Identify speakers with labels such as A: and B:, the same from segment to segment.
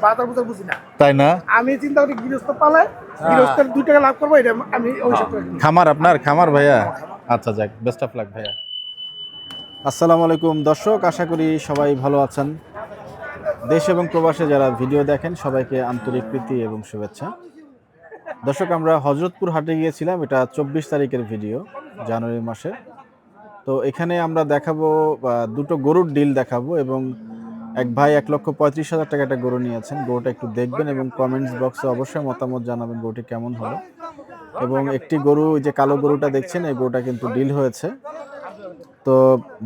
A: বাজার বুঝা বুঝি না,
B: তাই না?
A: আমি চিন্তা করি গৃহস্থ পালে গৃহস্থের 2 টাকা লাভ করবো, এটা আমি ওই সব করে।
B: খামার আপনার খামার ভাইয়া? আচ্ছা, যাক, বেস্ট অফ লাক ভাইয়া। আসসালামু আলাইকুম দর্শক, আশা করি সবাই ভালো আছেন। দেশ এবং প্রবাসে যারা ভিডিও দেখেন সবাইকে আন্তরিক প্রীতি এবং শুভেচ্ছা। দর্শক, আমরা হযরতপুর হাটে গিয়েছিলাম, এটা 24 তারিখের ভিডিও, জানুয়ারি মাসে। তো এখানে আমরা দেখাবো দুটো গরুর ডিল দেখাবো, এবং এক ভাই 1,35,000 টাকা একটা গরু নিয়েছেন। গরুটা একটু দেখবেন এবং কমেন্টস বক্সে অবশ্যই মতামত জানাবেন গরুটি কেমন হলো। এবং একটি গরু, যে কালো গরুটা দেখছেন, এই গরুটা কিন্তু ডিল হয়েছে। তো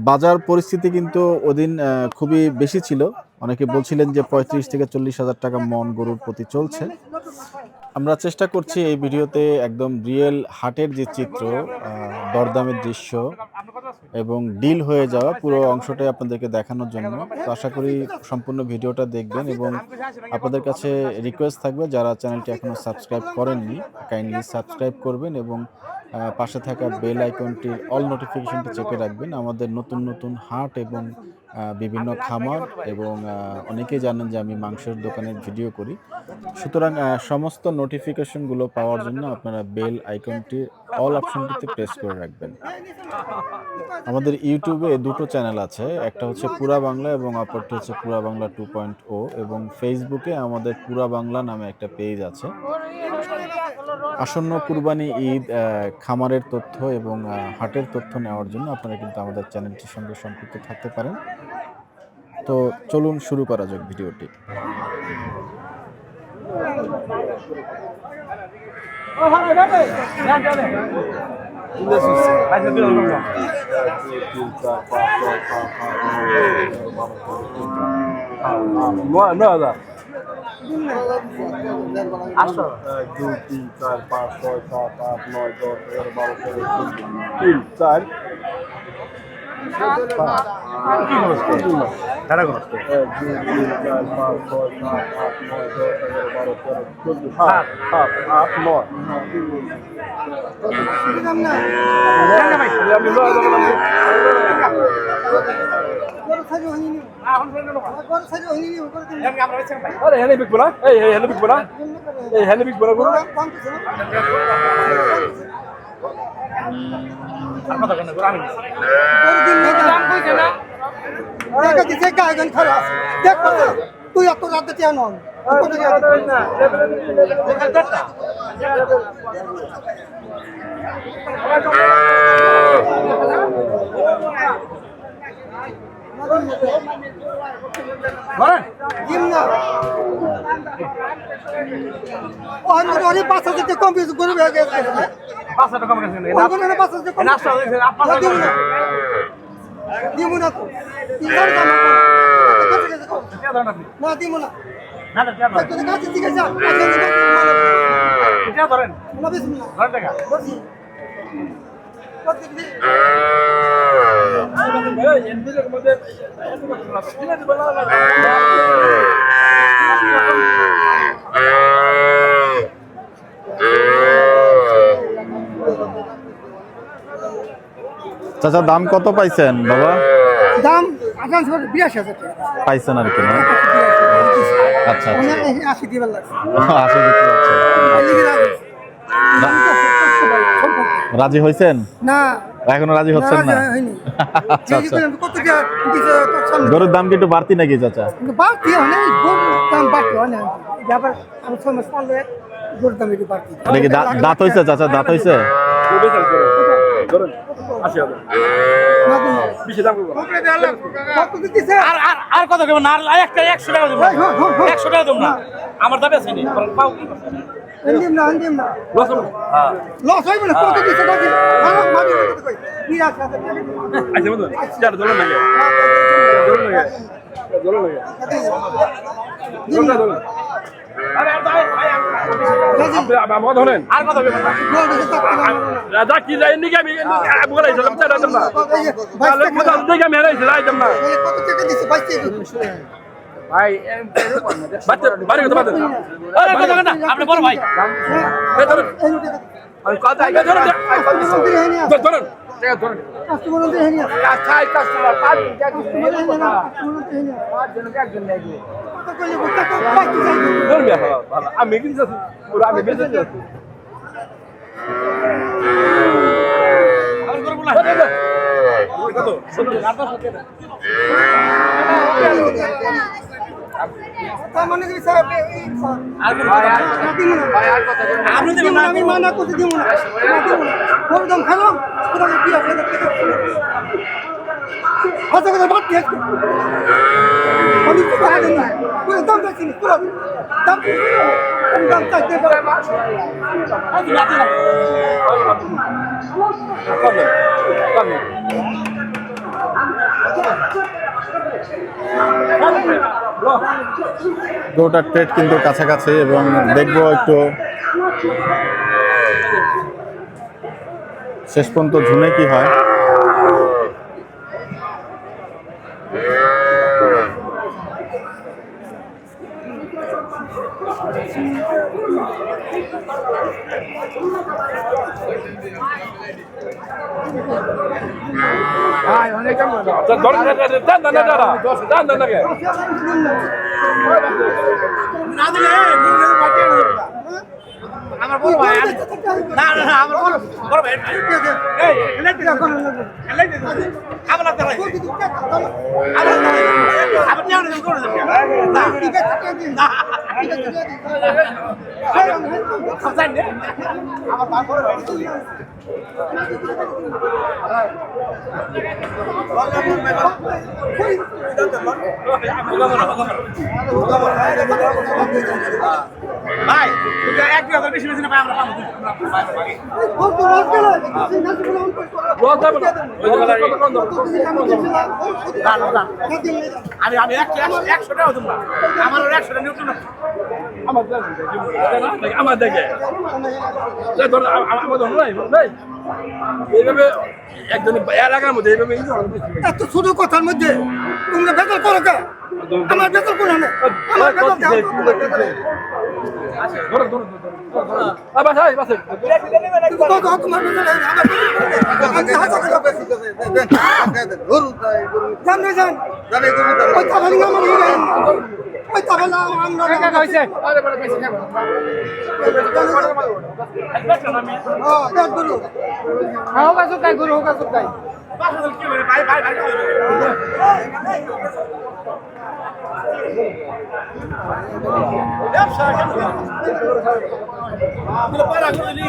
B: বাজার পরিস্থিতি কিন্তু ওদিন খুবই বেশি ছিল। অনেকে বলছিলেন যে 35 থেকে 40,000 টাকা মন গরুর প্রতি চলছে। আমরা চেষ্টা করছি এই ভিডিওতে একদম রিয়েল হাটের যে চিত্র, দরদামের দৃশ্য এবং ডিল হয়ে যাওয়া পুরো অংশটাই আপনাদেরকে দেখানোর জন্য। তো আশা করি সম্পূর্ণ ভিডিওটা দেখবেন, এবং আপনাদের কাছে রিকোয়েস্ট থাকবে যারা চ্যানেলটি এখনও সাবস্ক্রাইব করেননি কাইন্ডলি সাবস্ক্রাইব করবেন, এবং পাশে থাকা বেল আইকনটির অল নোটিফিকেশনটি চেপে রাখবেন। আমাদের নতুন নতুন হাট এবং বিভিন্ন খামার, এবং অনেকেই জানেন যে আমি মাংসের দোকানের ভিডিও করি, সুতরাং সমস্ত নোটিফিকেশনগুলো পাওয়ার জন্য আপনারা বেল আইকনটি অল অপশনটিতে প্রেস করে রাখবেন। আমাদের ইউটিউবে দুটো চ্যানেল আছে, একটা হচ্ছে পুরা বাংলা এবং অপরটি হচ্ছে পুরা বাংলা 2.0, এবং ফেসবুকে আমাদের পুরা বাংলা নামে একটা পেজ আছে। আসন্ন কুরবানি ঈদ, খামারের তথ্য এবং হাটের তথ্য নেওয়ার জন্য আপনারা কিন্তু আমাদের চ্যানেলটির সঙ্গে সম্পৃক্ত থাকতে পারেন। তো চলুন শুরু করা যাক ভিডিওটি।
C: Nada.
A: 8
C: 1, 2, 3, 4, 5, 6, 7, 8, 9, 10, 11, 12, 13, 14, 3, 4.
A: টাকা কোন
C: 1, 2, 3, 4, 5, 6, 7, 8, 9, 10, 11, 12, 13, 14, 7, 8, 9. Aduh, ini big bola. Ini big bola. Ini big bola guru.
A: আর কথা কেন করে আমি
D: দাম কইছে না দেখা দিছে গায়গান খারাপ দেখ তুই এত রাতে কেন কম বেশি করে গেছে
A: 5 টাকা কম গেছে
D: দিমুনা তো না দিমুনা
A: না না টাকা
D: তোর কাছে ঠিক আছে
A: এটা ধরেন
D: না বিসমিল্লাহ
A: ধরেন টাকা
B: চাচা, দাম কত পাইছেন বাবা?
D: দাম 82,000 টাকা
B: পাইছেন আর কি না? আচ্ছা,
D: মানে 80 দিবার লাগছে
B: আসে দেখতে পাচ্ছি। রাজি হয়েছেন?
D: না
B: এখনো রাজি হচ্ছেন না?
D: হয়নি
B: আচ্ছা আচ্ছা।
D: কত টাকা দিছে তো সামনে
B: গরুর দাম কি একটু বাড়তি নাকি চাচা?
D: বাড়তি হয় দাম বাড়তি হয় না আবার আমি 6 মাস পরে গরুর দাম একটু বাড়তি
B: এটা কি দাঁত হয়েছে চাচা? দাঁত হয়েছে?
C: Turun. Asih ada. Bisa dapat.
D: কত দিছে
A: আর কথা কেমন আর একটা 100 টাকা দেব 100 টাকা দেব না আমার দাবি আছে নি পাও কি
D: আন্দিম না
C: Luas apa?
D: লস হইব না কত দিছে দাদি আমার মাঝে কত কই কি আছে
C: Aja betul. Jangan turun lagi. Turun lagi. Turun lagi. Turun lagi. Apa mau turun?
A: আর কথা কেমন
C: Ada kita ini kami bukan lagi dalam cara jam lah. Kalau kita ini kami ada istilah jam lah.
D: কত টাকা দিছে 22 টাকা
A: ভাই
C: Baca, balik ke tempat.
A: আরে কথা না আপনি বড় ভাই
C: Turun. Kata aja turun. Turun. Jangan turun.
D: Customer দিয়ে হেনি
A: কাস্টমার পাঁচ
D: কাস্টমার হেনি না
A: পাঁচজন একজন লাগবে
D: তো কইলে বুঝতে তো পাইতে যাই
C: ধরুন মিয়া ভালো আমি কিন্তু পুরো আমি বেঁচে যাচ্ছি
A: আর করব না কত 70 আর 10 টাকা
D: তার মানে কি স্যার
A: আর আপনি দেবেন না
D: আমি মানা করতে দিব না একদম খেলাম পুরো কি আছে হাতে করে বাদ দিয়ে আমি তো কাজ না পুরো দাম চাইছি পুরো দাম চাইতে পারে
A: আপনি রাতে না
B: গরুটার পেট কিন্তু কাছাকাছি এবং দেখবো একটু শেষ পর্যন্ত ঝুনে কি হয়।
A: না দিলে আমার বড় ভাই না না না আমার বড় ভাই এই এলাই দে আমার তাই আমার নিয়ে আসুন করে দেন না না খাচ্ছেন না আমার বাপ বড় ভাই ভাই এটা 1000 বেশি বেশি না ভাই আমরা পাবো
D: কত রাত গেল
C: রোজ যাবে না ওই যে
A: না আমি 100 টাকা দেব না আমার 100 টাকা নিউটন
C: আমার দেখে আমার ধরুন নাই এইভাবে একজন এলাকার মধ্যে এইভাবে
D: এত ছোট কথার মধ্যে তোমরা বেতন করো কে আমার বেতন করো না আমার বেতন দাও
C: ধরুন ধরুন বাস বাস
D: কত তোমার বেতন আমার জান ওই তাহলে আমার ওই তাহলে আমরা কাকা হইছে আরে বড় পয়সা খাবো দেখ গুরু হোক আসুক কাই গুরু হোক আসুক কাই
A: ভাই ভাই ভাই ব্যবসা কেন দিলে পারা করে দিলি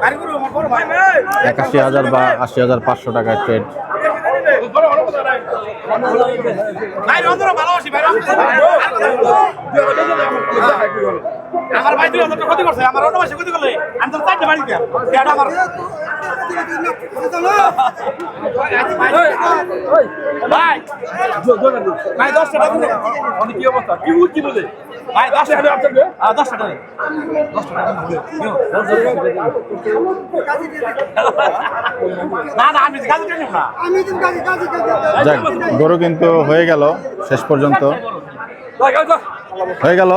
A: গাড়ি করে আমার বড় ভাই
B: ৮১,০০০ বা ৮০,৫০০ টাকার ট্রেড।
A: ভাই রন্ধন ভালোবাসি ভাই আমার ভাই ২০০০ টাকা ক্ষতি করছে আমার অন্য মাসে ক্ষতি করলে আমি তো 4টে বাড়ি দিলাম এটা আমার ভাই ভাই 10 টাকা দিন
C: অনেক কি অবস্থা কি কি বলে
A: ভাই 10 টাকা
C: আপনার
A: 10 টাকা 10 টাকা না না আমি কাজ করি না
D: আমি তুমি কাজে কাজে
B: যাক, গরু কিন্তু হয়ে গেল শেষ পর্যন্ত হয়ে গেল।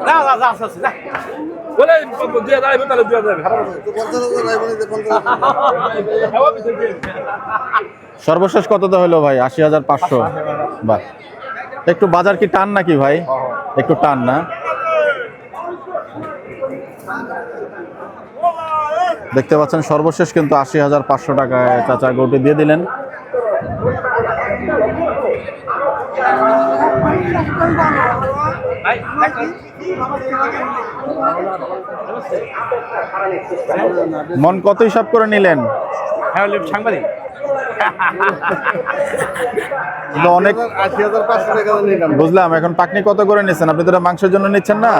A: না না না না
C: বলে দিয়ে যাবে তাহলে দিয়ে যাবে
B: সর্বশেষ কততে হলো ভাই? ৮০,৫০০। বাহ, একটু বাজার কি টান নাকি ভাই? একটু টান না? দেখতে পাচ্ছেন সর্বশেষ কিন্তু ৮০,৫০০ টাকায় চাচা গরুটি দিয়ে দিলেন। মন কত হিসাব করে নিলেন?
A: হ্যাঁ সাংবাদিক
B: কিন্তু অনেক
E: ৮০,৫০০ টাকা নিলাম।
B: বুঝলাম। এখন পাকনি কত করে নিচ্ছেন? আপনি তো এটা মাংসের জন্য নিচ্ছেন না?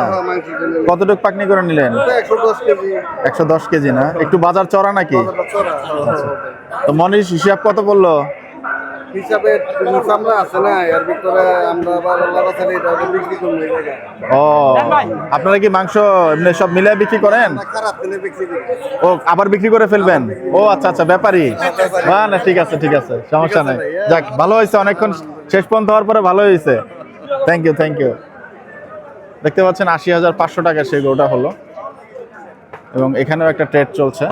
B: কতটুকু পাকনি করে নিলেন?
E: ১১০ কেজি
B: ১১০ কেজি না? একটু বাজার চড়া নাকি?
E: চড়া।
B: তো মনির হিসাব কত পড়লো?
E: হিসাবে চামড়া আছে না, এর ভিতরে আমরা আবার আল্লাহ বাঁচালে এটা বিক্রি করবো এই জায়গায়।
B: ও, আপনারা কি মাংস এমনি সব মিলিয়ে বিক্রি করেন?
E: খারাপ দিলে বিক্রি করি।
B: ও, আবার বিক্রি করে ফেলবেন? ও আচ্ছা আচ্ছা, ব্যাপারী। না না, ঠিক আছে ঠিক আছে, সমস্যা নাই। যাক, ভালো হয়েছে, অনেকক্ষণ শেষ পর্যন্ত হওয়ার পরে ভালো হয়েছে। Thank you thank you. দেখতে পাচ্ছেন ৮০,৫০০ টাকা সেই গরুটা হলো। এবং এখানেও একটা ট্রেড চলছে।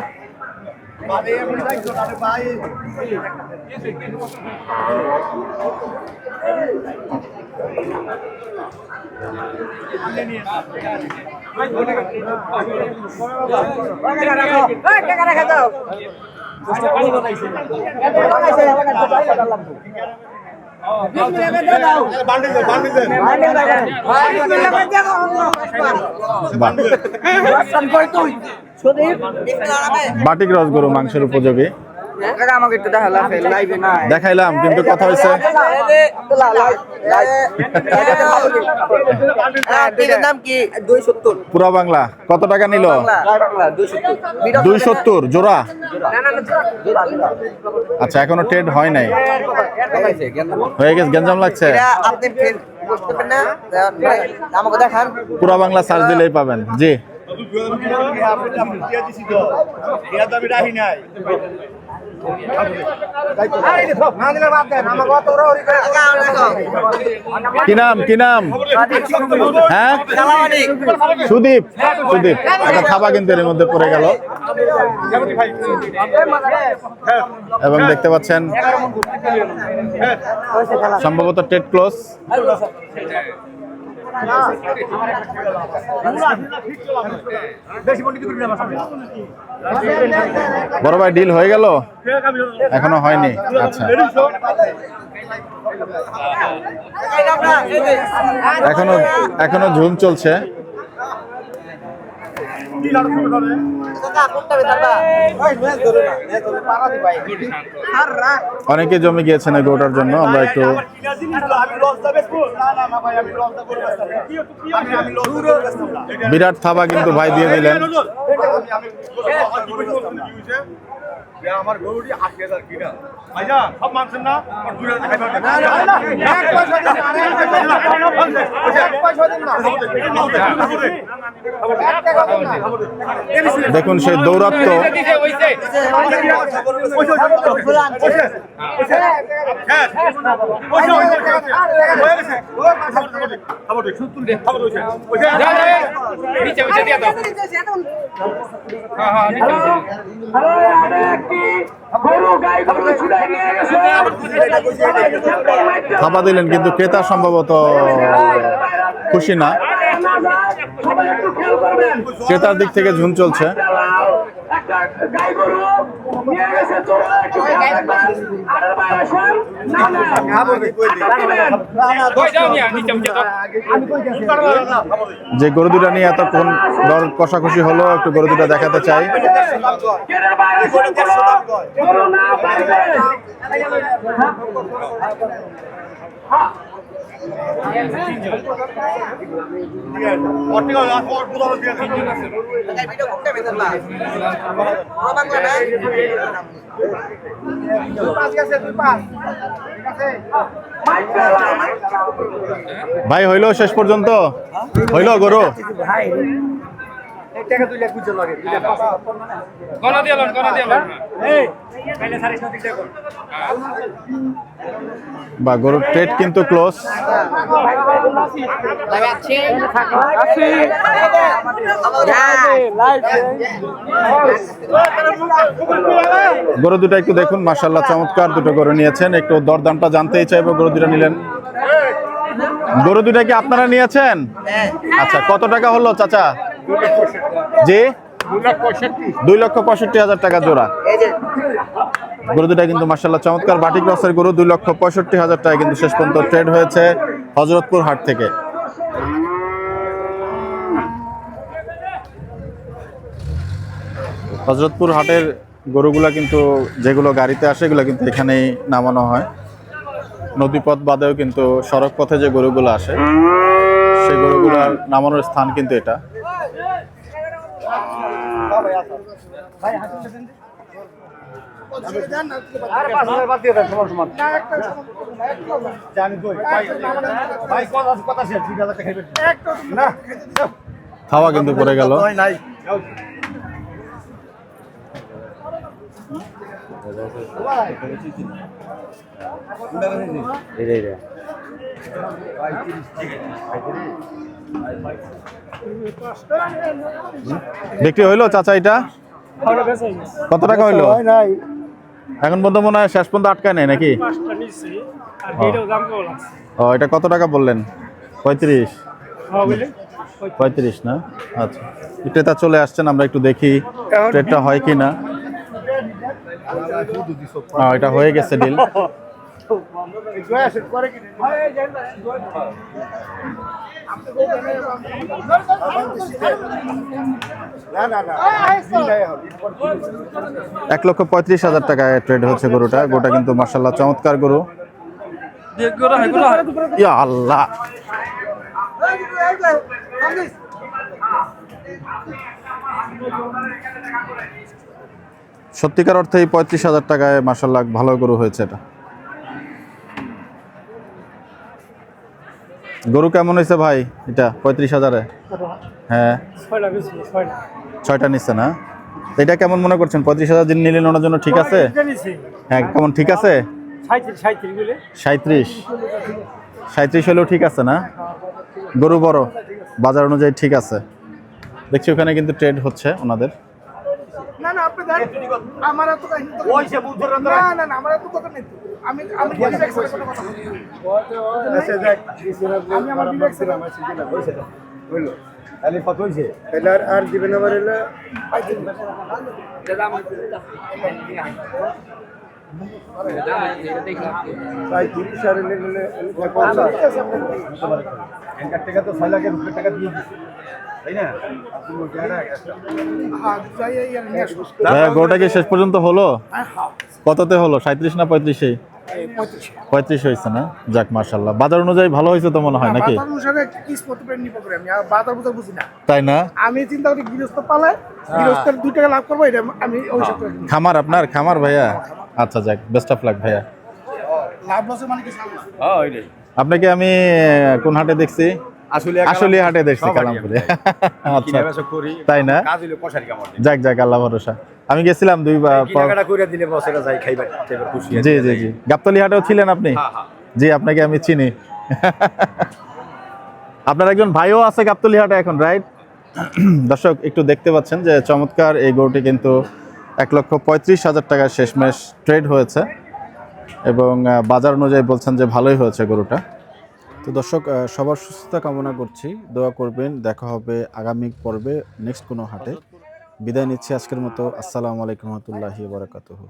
B: বাটিক রস গরু মাংসের উপযোগী দেখাইলাম, কিন্তু কথা হয়েছে পুরা বাংলা কত টাকা নিল? 270 জোড়া। আচ্ছা, এখনো ট্রেড হয় নাই, হয়ে গেছে, গেঞ্জাম লাগছে। পুরা বাংলা সার্চ দিলেই পাবেন। জি, কি নাম কি নাম? হ্যাঁ, সুদীপ। সুদীপ একটা থাবা কিন্তু এর মধ্যে পড়ে গেল, এবং দেখতে পাচ্ছেন সম্ভবত ট্রেড ক্লোজ। বড় ভাই ডিল হয়ে গেল? এখনো হয়নি। আচ্ছা, এখনো ঝুম চলছে। অনেকে জমি গিয়েছেন এই গরুটার জন্য। আমরা একটু বিরাট থাবা কিন্তু ভাই দিয়ে দিলেন।
A: আমার গরুটি 80,000 কিনা ভাইয়া সব মানছেন না?
B: দেখুন সেই দৌরাত্ম। থাবা দিলেন, কিন্তু ক্রেতা সম্ভবত খুশি না। ক্রেতার দিক থেকে ঝুম চলছে। যে গরু দুটা নিয়ে এতক্ষণ দর কষাকষি হলো, একটু গরু দুটা দেখাতে চাই। ভাই হইলো শেষ পর্যন্ত? হইলো গরু? বা গরুর ট্রেড কিন্তু ক্লোজ। গরু দুটো একটু দেখুন, মাশাআল্লাহ চমৎকার দুটো গরু নিয়েছেন। একটু দরদামটা জানতেই চাইবো। গরু দুটো নিলেন, গরু দুটা কি আপনারা নিয়েছেন? আচ্ছা, কত টাকা হলো চাচা? জি, 2,65,000 টাকা জোড়া। গরু দুটা কিন্তু মাশাআল্লাহ চমৎকার বাটিক রসের গরু। 2,65,000 টাকা কিন্তু শেষ পর্যন্ত ট্রেড হয়েছে হযরতপুর হাট থেকে। হযরতপুর হাটের গরুগুলা কিন্তু যেগুলো গাড়িতে আসে এগুলো কিন্তু এখানেই নামানো হয়। নদীপথ বাদেও কিন্তু সড়ক পথে যে গরুগুলো আসে সেই গরুগুলার নামানোর স্থান কিন্তু এটা। খাওয়া কিন্তু পড়ে গেল। বিক্রি হইলো চাচা এটা কত টাকা হইলো এখন পর্যন্ত মনে হয় শেষ পর্যন্ত আটকায় নেই নাকি ও এটা কত টাকা বললেন 35 35 না আচ্ছা ক্রেতা চলে আসছেন আমরা একটু দেখি ট্রেডটা হয় কি না এটা হয়ে গেছে ডিল এক লক্ষ 35,000 টাকায় ট্রেড হচ্ছে গরুটা গোটা কিন্তু মাশাআল্লাহ চমৎকার গরু ইয়া আল্লাহ সত্যিকার অর্থেই 35,000 টাকায় মাশাআল্লাহ ভালো গরু হয়েছে এটা গরু কেমন হয়েছে ভাই এটা 35,000-এ হ্যাঁ 6টা নিচ্ছে না এটা কেমন মনে করছেন 35,000 দিন নিলেন ওনার জন্য ঠিক আছে হ্যাঁ কেমন ঠিক আছে 37 হলেও ঠিক আছে না গরু বড় বাজার অনুযায়ী ঠিক আছে দেখছি ওখানে কিন্তু ট্রেড হচ্ছে ওনাদের
D: না না আপনি দেন আমার এত কাহিনী তো ওইছে বুঝছেন না না না আমার এত কথা নেই আমি বিবেক স্যারের কথা বলছি আচ্ছা দেখ আমি আমার বিবেক স্যার আমার সিজন হইছে হইলো তাহলে কত হইছে তাহলে আর দিবেন আবার হলো ভাই 30 সারে নিলে এনকার টাকা তো 6 লাখের উপরে টাকা দিয়ে দিছি তাই না
B: গরুটা কি শেষ পর্যন্ত হলো কততে হলো 37 না 35-এ 35 হয়েছে না যাক মাশাআল্লাহ বাজার অনুযায়ী ভালো হয়েছে তো মনে হয় নাকি
D: বাজার অনুসারে কিসমত পেন নিব করে আমি বাজার বুঝি না
B: তাই না
D: আমি চিন্তা করি গৃহস্থ পালে গৃহস্থের 2 টাকা লাভ করব এটা আমি ওই হিসাব করি
B: খামার আপনার খামার ভাইয়া আচ্ছা যাক বেস্ট অফ লাক ভাইয়া
D: লাভ লসে মানে কি সামলা
C: হ্যাঁ ওইটাই
B: আপনাকে আমি কোন হাটে দেখছি আসলে হাটে দেখছি কালামপুরে আচ্ছা তাই না যাক যাক আল্লাহ ভরসা আমি গেছিলাম জি জি জি গাবতলী হাটেও ছিলেন আপনি জি আপনাকে আমি চিনি আপনার একজন ভাইও আছে গাবতলী হাটে এখন রাইট দর্শক একটু দেখতে পাচ্ছেন যে চমৎকার এই গরুটি কিন্তু 1,35,000 টাকার শেষমেশ ট্রেড হয়েছে এবং বাজার অনুযায়ী বলছেন যে ভালোই হয়েছে গরুটা তো দর্শক সবার সুস্থতা কামনা করছি দোয়া করবেন দেখা হবে আগামী পর্বে নেক্সট কোনো হাটে বিদায় নিচ্ছি আজকের মতো আসসালামু আলাইকুম ওয়া রাহমাতুল্লাহি ওয়া বারাকাতুহু